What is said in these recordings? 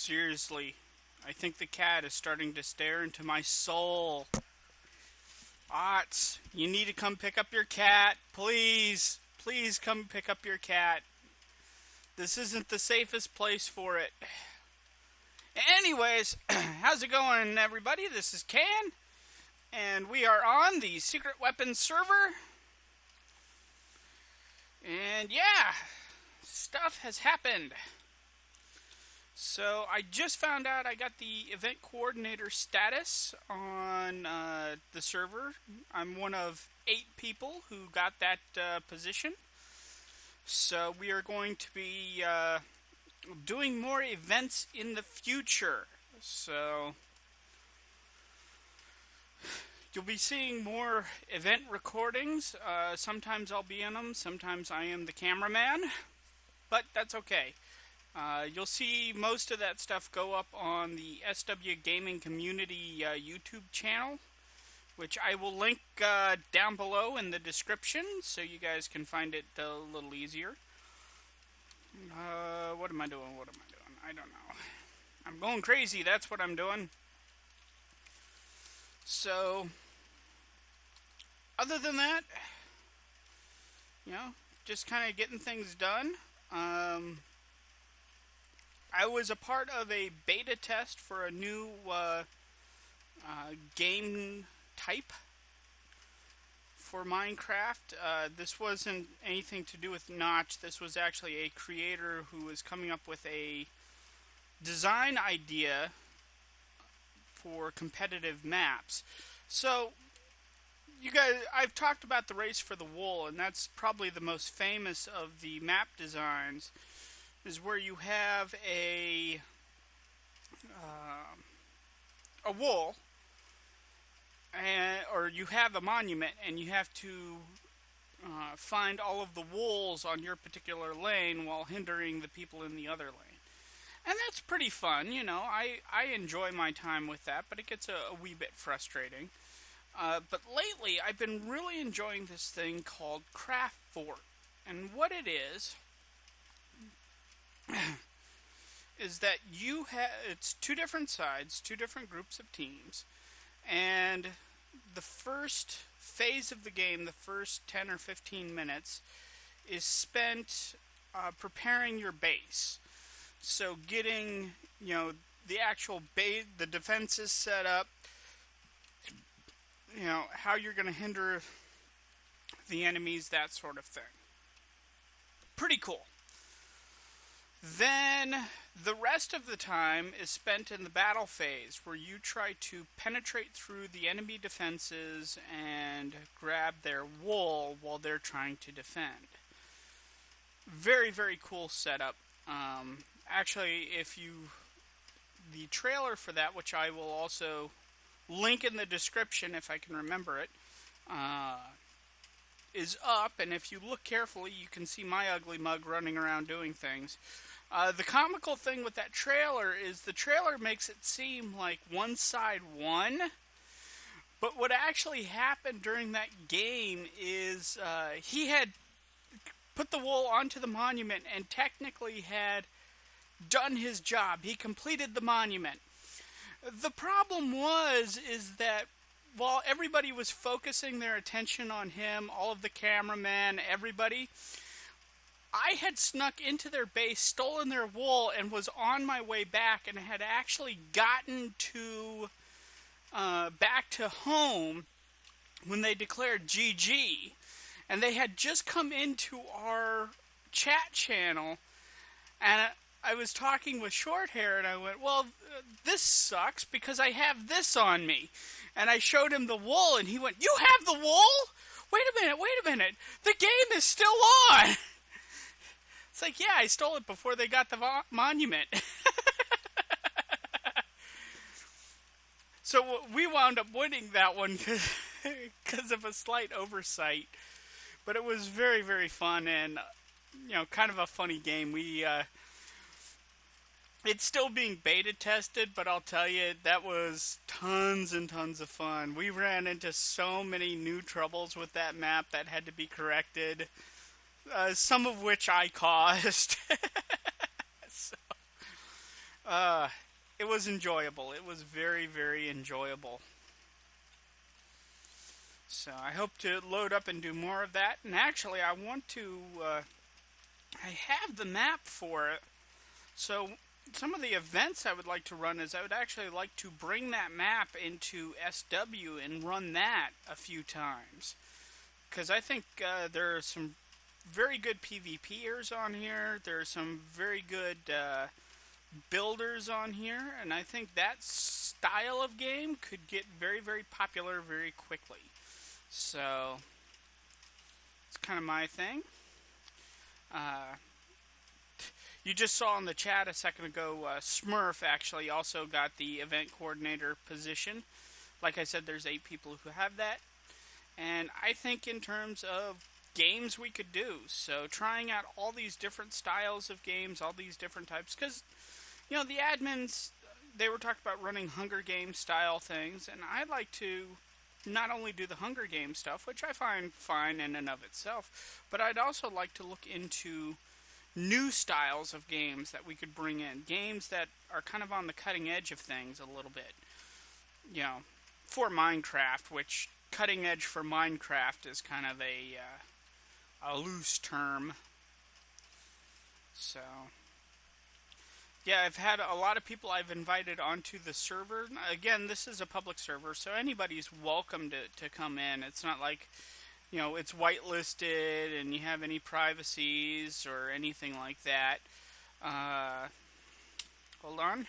Seriously, I think the cat is starting to stare into my soul. Otts, you need to come pick up your cat. Please. Please come pick up your cat. This isn't the safest place for it. Anyways, how's it going, everybody? This is Cayen, and we are on the Secret Weapons server. And yeah, stuff has happened. So I just found out I got the event coordinator status on the server. I'm one of 8 people who got that position. So we are going to be doing more events in the future. So you'll be seeing more event recordings. Sometimes I'll be in them, sometimes I am the cameraman. But that's okay. You'll see most of that stuff go up on the SW Gaming Community YouTube channel, which I will link down below in the description so you guys can find it a little easier. What am I doing? I don't know. I'm going crazy, that's what I'm doing. So, other than that, just kind of getting things done. I was a part of a beta test for a new game type for Minecraft. This wasn't anything to do with Notch. This was actually a creator who was coming up with a design idea for competitive maps. So, you guys, I've talked about the race for the wool, and that's probably the most famous of the map designs. Is where you have a wool, or you have a monument, and you have to find all of the wools on your particular lane while hindering the people in the other lane. And that's pretty fun, I enjoy my time with that, but it gets a wee bit frustrating. But lately, I've been really enjoying this thing called Craft Fort. And what it is that it's 2 different sides, 2 different groups of teams, and the first phase of the game, the first 10 or 15 minutes, is spent preparing your base. So getting, the actual base, the defenses set up, how you're going to hinder the enemies, that sort of thing. Pretty cool. Then the rest of the time is spent in the battle phase, where you try to penetrate through the enemy defenses and grab their wool while they're trying to defend. Very, very cool setup. Actually, the trailer for that, which I will also link in the description if I can remember it, is up, and if you look carefully, you can see my ugly mug running around doing things. The comical thing with that trailer is the trailer makes it seem like one side won, but what actually happened during that game is he had put the wool onto the monument and technically had done his job. He completed the monument. The problem is that while everybody was focusing their attention on him, all of the cameramen, everybody, I had snuck into their base, stolen their wool, and was on my way back, and had actually gotten to back to home when they declared GG. And they had just come into our chat channel, and I was talking with Shorthair, and I went, well, this sucks because I have this on me. And I showed him the wool, and he went, you have the wool? Wait a minute. The game is still on. It's like, yeah, I stole it before they got the monument. So we wound up winning that one because of a slight oversight. But it was very, very fun and, kind of a funny game. It's still being beta tested, but I'll tell you, that was tons and tons of fun. We ran into so many new troubles with that map that had to be corrected. Some of which I caused. So, Uh, it was enjoyable. It was very, very enjoyable. So I hope to load up and do more of that. And actually, I want to. I have the map for it. So some of the events I would like to run is I would actually like to bring that map into SW and run that a few times. Because I think there are some very good PvPers on here. There are some very good builders on here, and I think that style of game could get very, very popular very quickly. So it's kind of my thing. Uh, you just saw in the chat a second ago, Smurf actually also got the event coordinator position. Like I said, there's 8 people who have that. And I think in terms of games we could do, so trying out all these different styles of games, all these different types, because, the admins, they were talking about running Hunger Games style things, and I'd like to not only do the Hunger Games stuff, which I find fine in and of itself, but I'd also like to look into new styles of games that we could bring in. Games that are kind of on the cutting edge of things a little bit. For Minecraft, which cutting edge for Minecraft is kind of a loose term. So, yeah, I've had a lot of people I've invited onto the server. Again, this is a public server, so anybody's welcome to come in. It's not like, it's whitelisted and you have any privacies or anything like that. Hold on.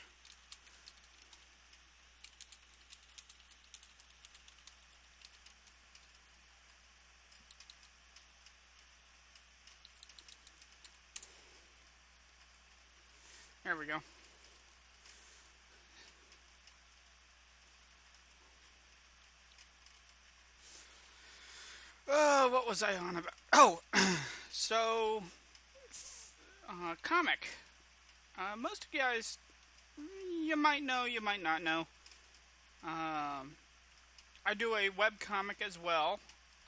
There we go. What was I on about? Oh, so, comic. Most of you guys, you might know, you might not know. I do a web comic as well.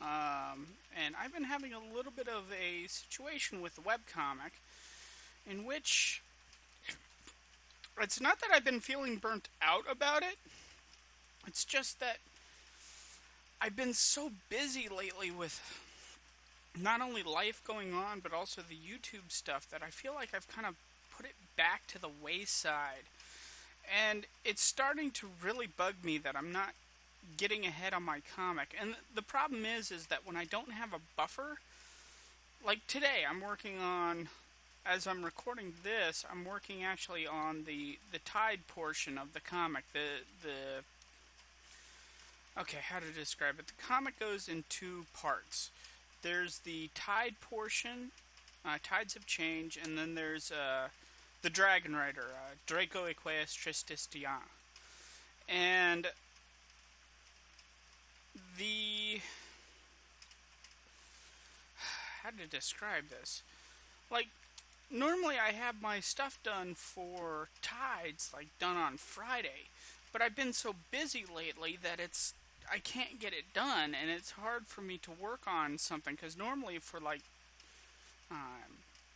And I've been having a little bit of a situation with the web comic in which it's not that I've been feeling burnt out about it. It's just that I've been so busy lately with not only life going on, but also the YouTube stuff that I feel like I've kind of put it back to the wayside. And it's starting to really bug me that I'm not getting ahead on my comic. And the problem is that when I don't have a buffer, like today, I'm working on, as I'm recording this, I'm working actually on the Tide portion of the comic. Okay, how to describe it? The comic goes in 2 parts. There's the Tide portion, Tides of Change, and then there's the Dragon Rider, Draco Equeus Trististiana. And how to describe this? Like, normally I have my stuff done for Tides, like, done on Friday. But I've been so busy lately that I can't get it done, and it's hard for me to work on something, because normally for, like,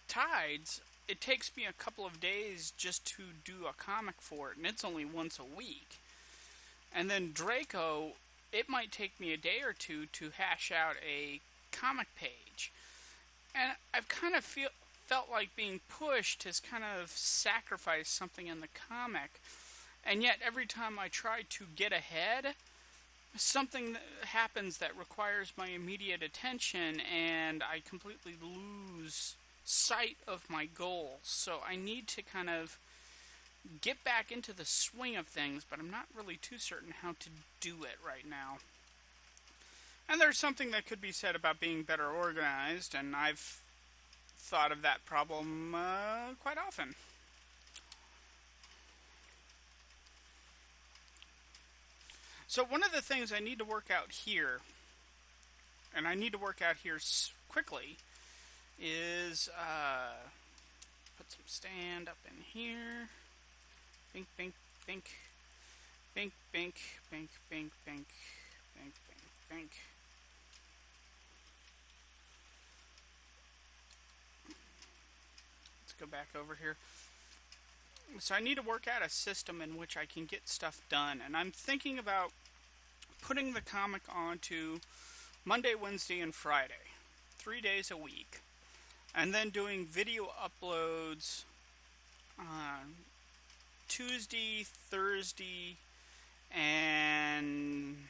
Tides, it takes me a couple of days just to do a comic for it, and it's only once a week. And then Draco, it might take me a day or two to hash out a comic page. And I've kind of felt like being pushed has kind of sacrificed something in the comic. And yet every time I try to get ahead, something happens that requires my immediate attention, and I completely lose sight of my goals. So I need to kind of get back into the swing of things, but I'm not really too certain how to do it right now. And there's something that could be said about being better organized, and I've thought of that problem quite often. So one of the things I need to work out here, and I need to work out here quickly, is put some stand up in here. Bink, bink, bink. Bink, bink, bink, bink, bink. Bink, bink, bink. Let's go back over here. So I need to work out a system in which I can get stuff done. And I'm thinking about putting the comic onto Monday, Wednesday, and Friday, 3 days a week. And then doing video uploads on Tuesday, Thursday, and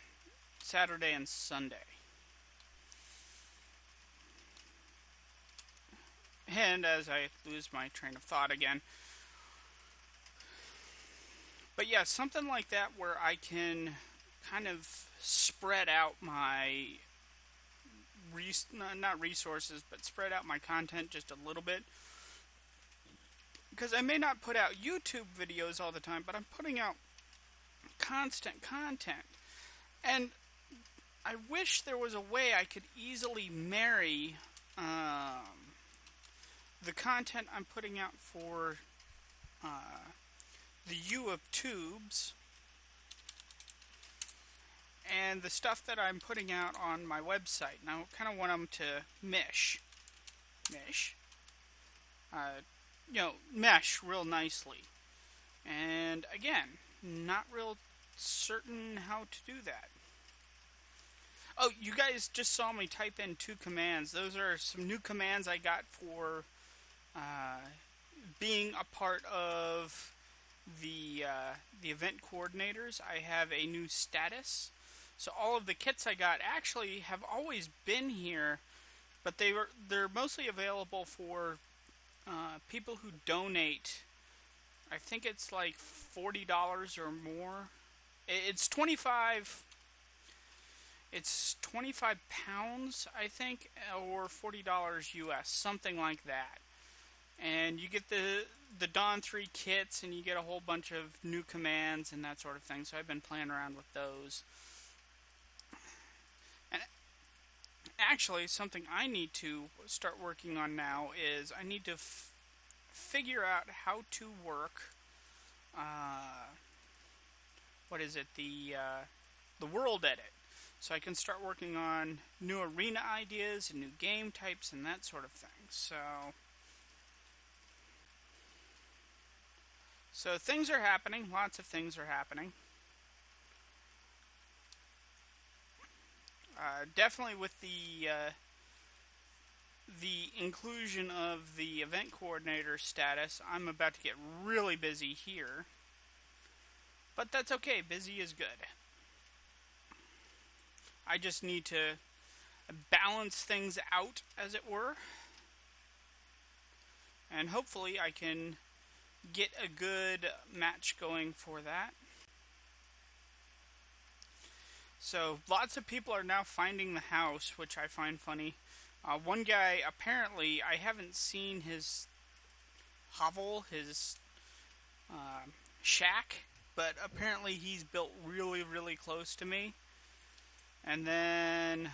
Saturday and Sunday. And as I lose my train of thought again. But yeah, something like that where I can kind of spread out my not resources, but spread out my content just a little bit. Because I may not put out YouTube videos all the time, but I'm putting out constant content. And I wish there was a way I could easily marry the content I'm putting out for the U of Tubes and the stuff that I'm putting out on my website. Now, I kind of want them to mesh real nicely. And again, not real certain how to do that. Oh, you guys just saw me type in 2 commands. Those are some new commands I got for being a part of the event coordinators. I have a new status. So all of the kits I got actually have always been here, but they're mostly available for people who donate. I think it's like $40 or more. It's 25. It's 25 pounds, I think, or $40 US, something like that. And you get the Dawn 3 kits, and you get a whole bunch of new commands and that sort of thing. So I've been playing around with those. And actually, something I need to start working on now is I need to figure out how to work. The world edit. So I can start working on new arena ideas and new game types and that sort of thing. So things are happening. Lots of things are happening. Definitely with the inclusion of the event coordinator status, I'm about to get really busy here. But that's okay. Busy is good. I just need to balance things out, as it were. And hopefully I can get a good match going for that. So lots of people are now finding the house, which I find funny. One guy, apparently, I haven't seen his hovel, his shack, but apparently he's built really, really close to me. And then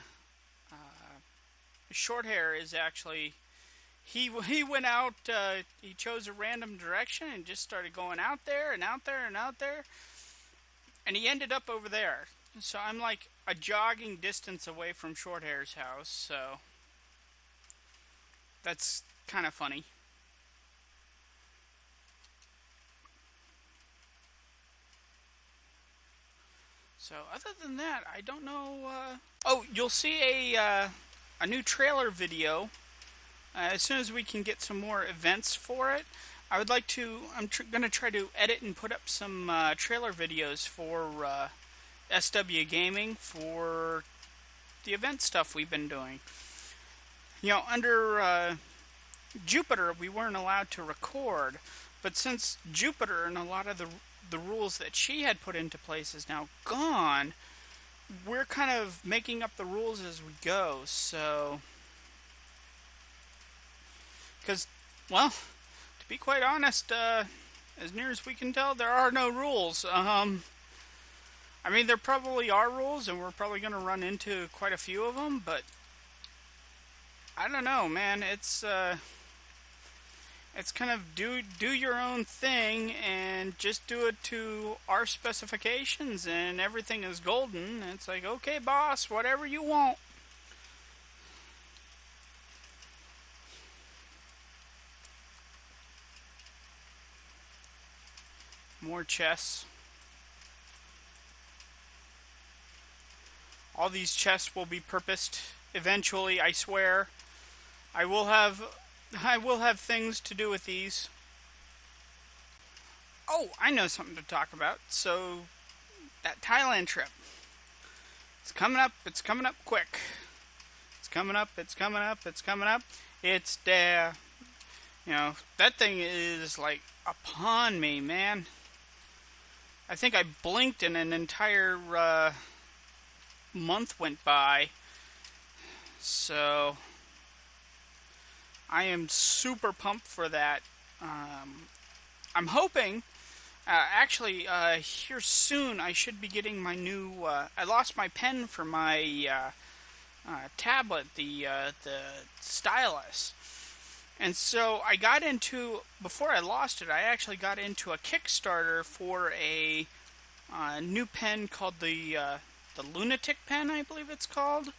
Shorthair is actually, he went out, he chose a random direction and just started going out there and out there and out there. And he ended up over there. So I'm like a jogging distance away from Shorthair's house, so that's kind of funny. So other than that, I don't know. Oh, you'll see a new trailer video as soon as we can get some more events for it. I would like to. I'm going to try to edit and put up some trailer videos for SW Gaming for the event stuff we've been doing. You know, under Jupiter, we weren't allowed to record, but since Jupiter and a lot of the rules that she had put into place is now gone, we're kind of making up the rules as we go. So, because, well, to be quite honest, as near as we can tell, there are no rules. I mean, there probably are rules, and we're probably going to run into quite a few of them, but I don't know, man. It's kind of do your own thing and just do it to our specifications, and everything is golden. It's like, okay, boss, whatever you want. More chests. All these chests will be purposed eventually, I swear. I will have things to do with these. Oh, I know something to talk about. So, that Thailand trip. It's coming up quick. It's coming up. It's there. You know, that thing is like upon me, man. I think I blinked and an entire month went by. So, I am super pumped for that. I'm hoping, here soon I should be getting my new, I lost my pen for my tablet, the stylus. And so I got into, before I lost it, I actually got into a Kickstarter for a new pen called the Lunatic pen, I believe it's called.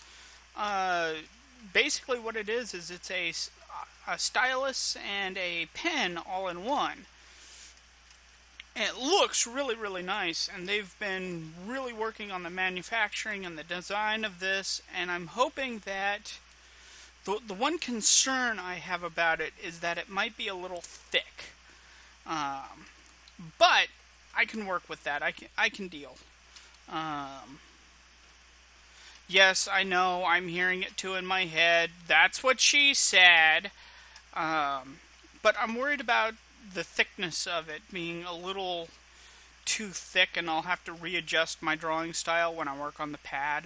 Basically what it is it's a stylus and a pen all in one. And it looks really, really nice, and they've been really working on the manufacturing and the design of this, and I'm hoping that the one concern I have about it is that it might be a little thick. But I can work with that. I can deal. Yes, I know, I'm hearing it too in my head. That's what she said. But I'm worried about the thickness of it being a little too thick, and I'll have to readjust my drawing style when I work on the pad,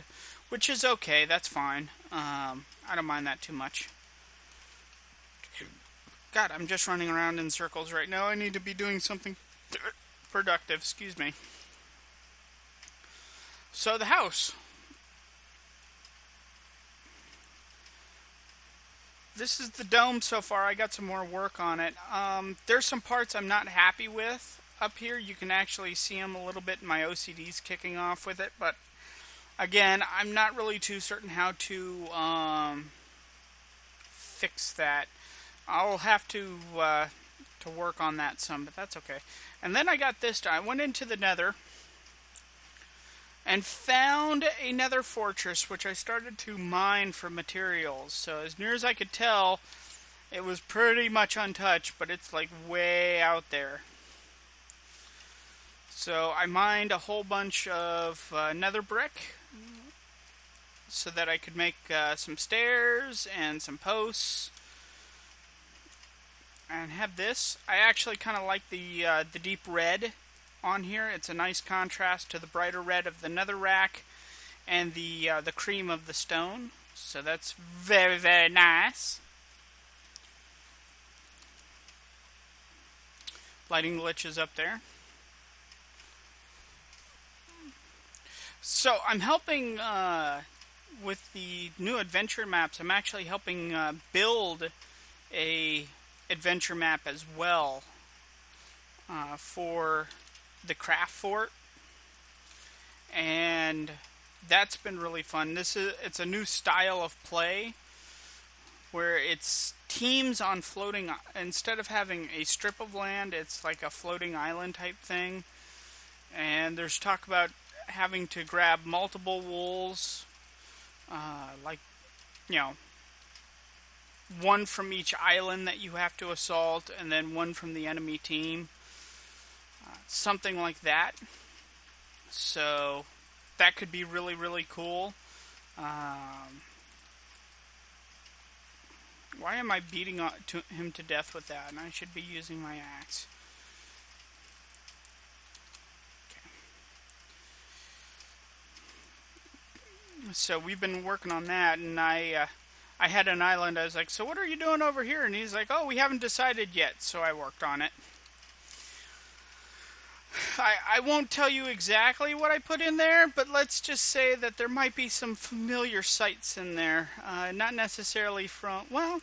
which is okay, that's fine. I don't mind that too much. God, I'm just running around in circles right now. I need to be doing something productive, excuse me. So the house. This is the dome so far. I got some more work on it. There's some parts I'm not happy with up here. You can actually see them a little bit. My OCD's kicking off with it, but again, I'm not really too certain how to fix that. I'll have to work on that some, but that's okay. And then I got this done. I went into the Nether and found a nether fortress, which I started to mine for materials. So as near as I could tell, it was pretty much untouched, but it's like way out there. So I mined a whole bunch of nether brick so that I could make some stairs and some posts and have this. I actually kind of like the deep red on here. It's a nice contrast to the brighter red of the netherrack and the cream of the stone. So that's very, very nice. Lighting glitches up there. So I'm helping with the new adventure maps. I'm actually helping build a adventure map as well for the craft fort, and that's been really fun. It's a new style of play where it's teams on floating. Instead of having a strip of land, it's like a floating island type thing. And there's talk about having to grab multiple wolves, like, you know, one from each island that you have to assault, and then one from the enemy team. Something like that. So that could be really, really cool. Why am I beating him to death with that? And I should be using my axe. Okay. So we've been working on that, and I had an island. I was like, so what are you doing over here? And he's like, oh, we haven't decided yet. So I worked on it. I won't tell you exactly what I put in there, but let's just say that there might be some familiar sights in there. Not necessarily from, well,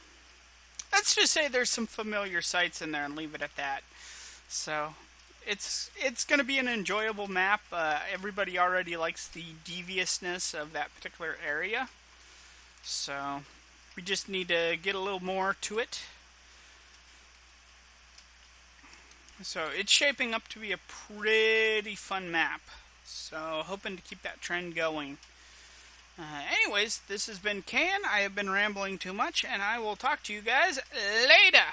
let's just say there's some familiar sights in there and leave it at that. So, it's going to be an enjoyable map. Everybody already likes the deviousness of that particular area. So, we just need to get a little more to it. So it's shaping up to be a pretty fun map. So hoping to keep that trend going. Anyways, this has been Cayen. I have been rambling too much, and I will talk to you guys later.